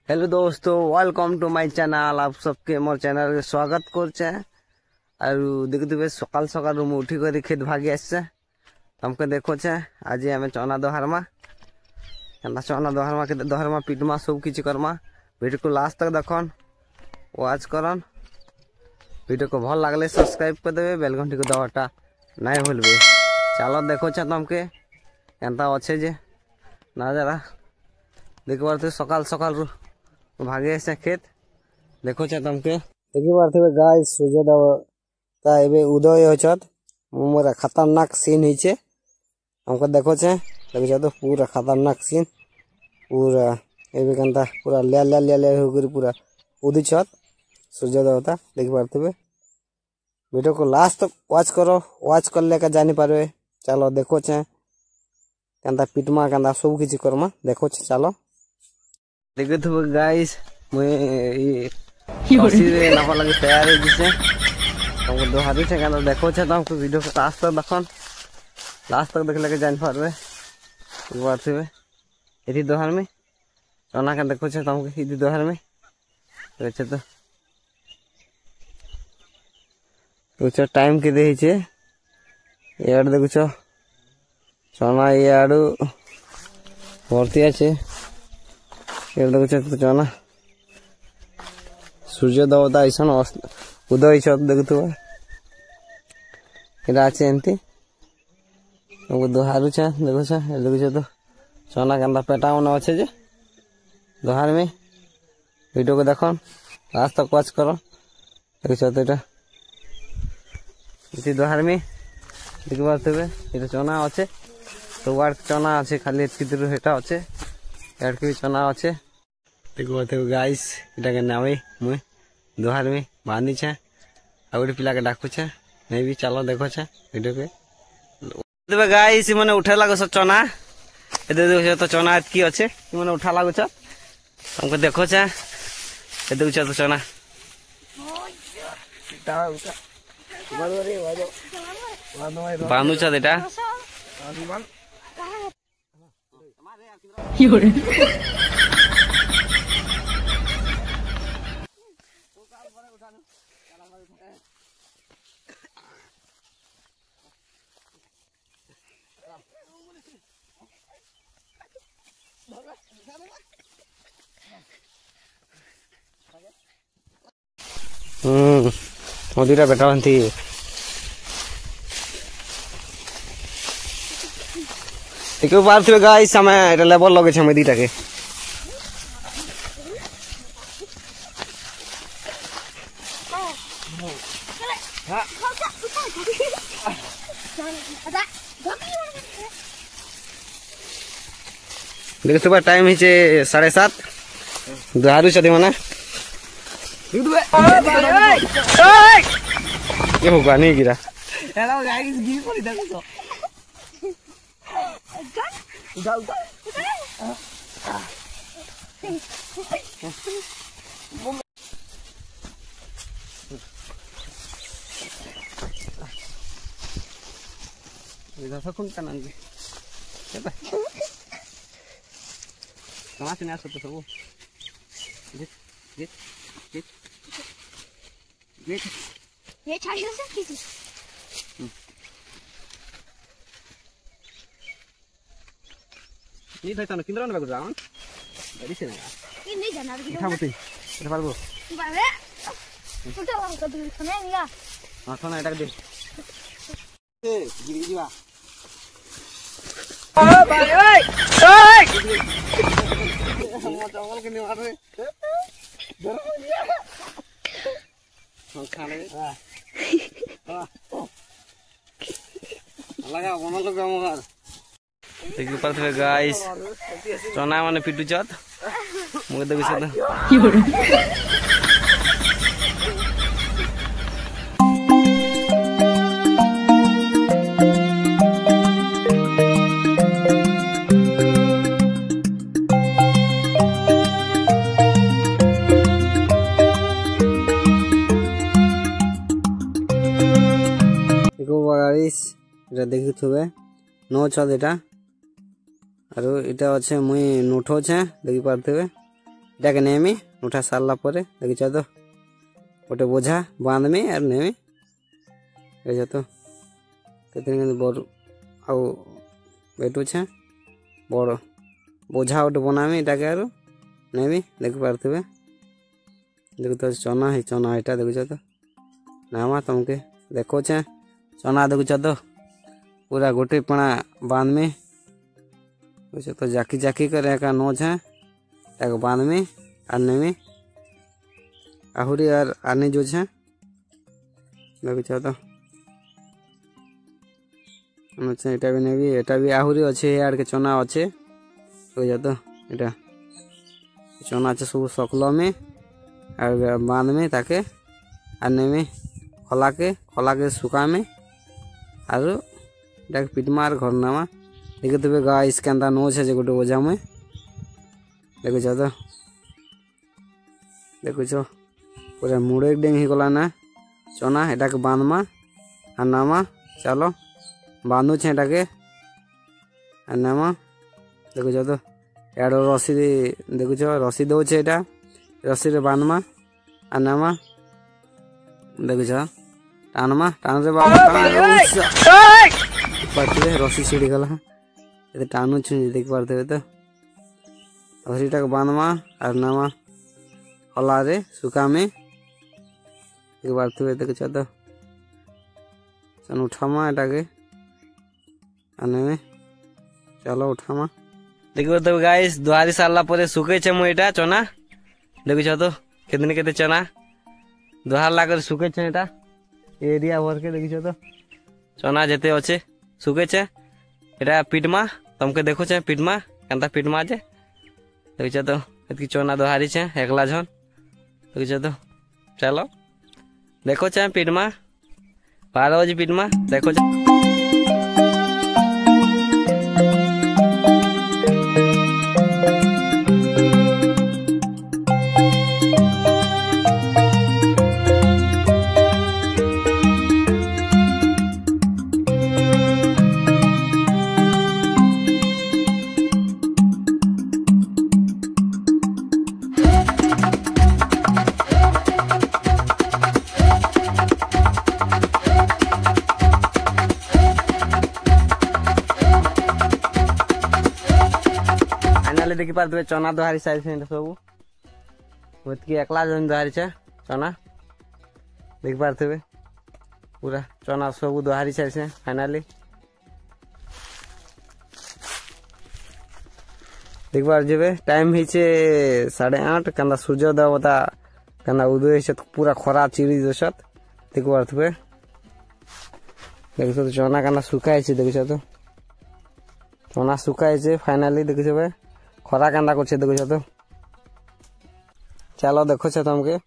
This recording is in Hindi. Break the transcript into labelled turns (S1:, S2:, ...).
S1: हेलो दोस्तों, वेलकम टू माय चैनल। आप सबके मोर चैनल के स्वागत करछे। और देखते सकाल सकाल रूम उठी कर खेत भागी आसছে हमको देखो छे। आज हमें चना दोहरमा चना दोहरमा के दोहरमा पिटमा सब किछ करमा। वीडियो को लास्ट तक देखन वाच करन। वीडियो को भल लागले सब्सक्राइब कर देबे, बेल घंटी को दबाटा नहीं भूलबे। चलो देखो छे तुमके एंता अच्छे जे नजारा देख पारे सकाल सकाल भागे से खेत देखो छे तुमके देखि पारे गाइस सूर्य देवता एबे उदय होछत। मोरा खतरनाक सीन हिचे हमको देखो छे तो पूरा खतरनाक सीन पूरा एबे कंता पूरा ले होकर पूरा उदिछत सूर्य देवता देखि पारे। वीडियो को लास्ट तक वाच करो, वाच कर लेकर जानी पारे। चलो देखो छे कंता पिटमा कंता सब किछ करमा देखो छे। चलो देखो तो गाइस मुई नापा लगे तैयार है जिसे तुमको दोहारी से कहना देखो छे। तुमको वीडियो को लास्ट तक देखन, लास्ट तक देख लेके जान पारबे। एक बार से इधी दोहर में चना का देखो छे तुमको इधी दोहर में अच्छा तो कुछ टाइम के दे छे यार देखो छो चना ये आडू भर्ती আছে। ये देखो छो चना सूर्य देवता ऐसा उदय देखु एमती दोहारू छे देखो तो चना के पेटा मन अच्छे जे दोहार में। वीडियो को देखो लास्ट तक वाच करो देखो तो इसी दोहार में देख पारे चना अच्छे तो वार चना अच्छे खाली हेटा अच्छे यार के चना अच्छे देख पारे गाइस इटा नावे मुई दोहार में बांधी छे आ गोटे पिला के डाकू छे नहीं भी। चलो देखो छे वीडियो के गाइस मैंने उठे लागो सब चना देखो तो चना की अच्छे मैंने उठा लागो छ हमको देखो छे देखो तो चना बांधु छ बेटा मधुरा बेटा बनती एक बार थे गाइस समय लेबर लगे छे दीटा के देख सुबह टाइम ही 7:30 दोहारू छथि मने ये होगा नहीं गिरा हेलो गाइस गिर पड़ी देखो उठा इधर से कौन कान आंगे कहाँ से नहीं आ सकते सब ये चाहिए से किसी ये था ना किंद्रा ने जाओ बड़ी से नहीं नहीं जाना उठा मत उठा पारबो बारे उठा वाला तो समय निया हां सोना एटा दे ए गिरी जीवा ओ भाई ओए हम जंगल के निवार रे डर गया हम खाने हां लगा मन लगा मगर देख पारे गाइस चना माने पिटू छत मुझे देखो देखो गाइस इटा देखुथबे नो छत एटा आरो इटा अच्छे मुई नोठो छे देखि पारथबे ଏଟାକେ ନେମି ଉଠା ସାରିଲା ପରେ ଦେଖିଛ ତ ଗୋଟେ ବୋଝା ବାନ୍ଧମି ଆର୍ ନେମି ଦେଖିଛ ତ କେତେ ବଡ଼ ଆଉ ବେଟୁଛେ ବଡ଼ ବୋଝା ଗୋଟେ ବନାମି ଏଟାକେ ଆରୁ ନେମି ଦେଖିପାରୁଥିବେ ଦେଖୁଥ ଚନା ହିଁ ଚନା ଏଇଟା ଦେଖୁଛ ତ ନାମା ତମକେ ଦେଖୁଛେ ଚନା ଦେଖୁଛ ତ पूरा गोटे पणा बांधमी तो जाकी जाकी कर एका नोच है ताको बांधमी आर नेमी आहुरी आर आने जो है देखुछ तो एटा भी नेबी एटा भी आहुरी अच्छे यार के चना अच्छे देखुछ तो एटा चना अच्छे सब सकल में आर बांधमी ताके आर नेमी खला के सुका में आर डाक पिटमार घर नामा देखते तुबे गाइस के अंदर नोच है जे गोटे बोझा में देखुछ तो देखुछ पूरा मुड़े डेंग ही गला ना चना एटा के बांधमा और नामा चलो बांधु छे एटा के और नामा देखुछ तो यार रसी देखुछ रसी दो छे एटा रसी रे बांधमा और नामा देखुछ टानमा टान रे बाबा पार्टी रसी छिड़ी गला ये टानु छु देख पारते तो रसीटा को बांधमा और नामा हला रे सुका में एक बार तो देखछ तो चन उठामा एटा के आने में चलो उठामा देखो तो गाइस दुआरी साला परे सुके छे मोइटा चना देखछ तो केते चना दुहार लागर सुके छे एटा एरिया भर के देखछ तो चना जेते अच्छे सुखे छे एटा पिटमा तुमके देखो छे पिटमा केनता पिटमा जे देखछ तो एतकी चना दोहारी छे एकला झन देखछ तो चलो देखो छे पिटमा 12 बजे पिटमा देखो छे देखी पारे चना दोहारी साइज सब एकला जन दोहारी छे चना देखी पारे पूरा चना सब दोहारी साइज फाइनाली देख पार जे टाइम ही 8:30 कंदा सूर्योदय होता कंदा उदय से पूरा खरा चिड़ी दोसत देख पारे देख तो चना कंदा सुखाई देख तो चना सुखाई फाइनाली देख खरा कांदा कर देखो तो चलो देखो तुमके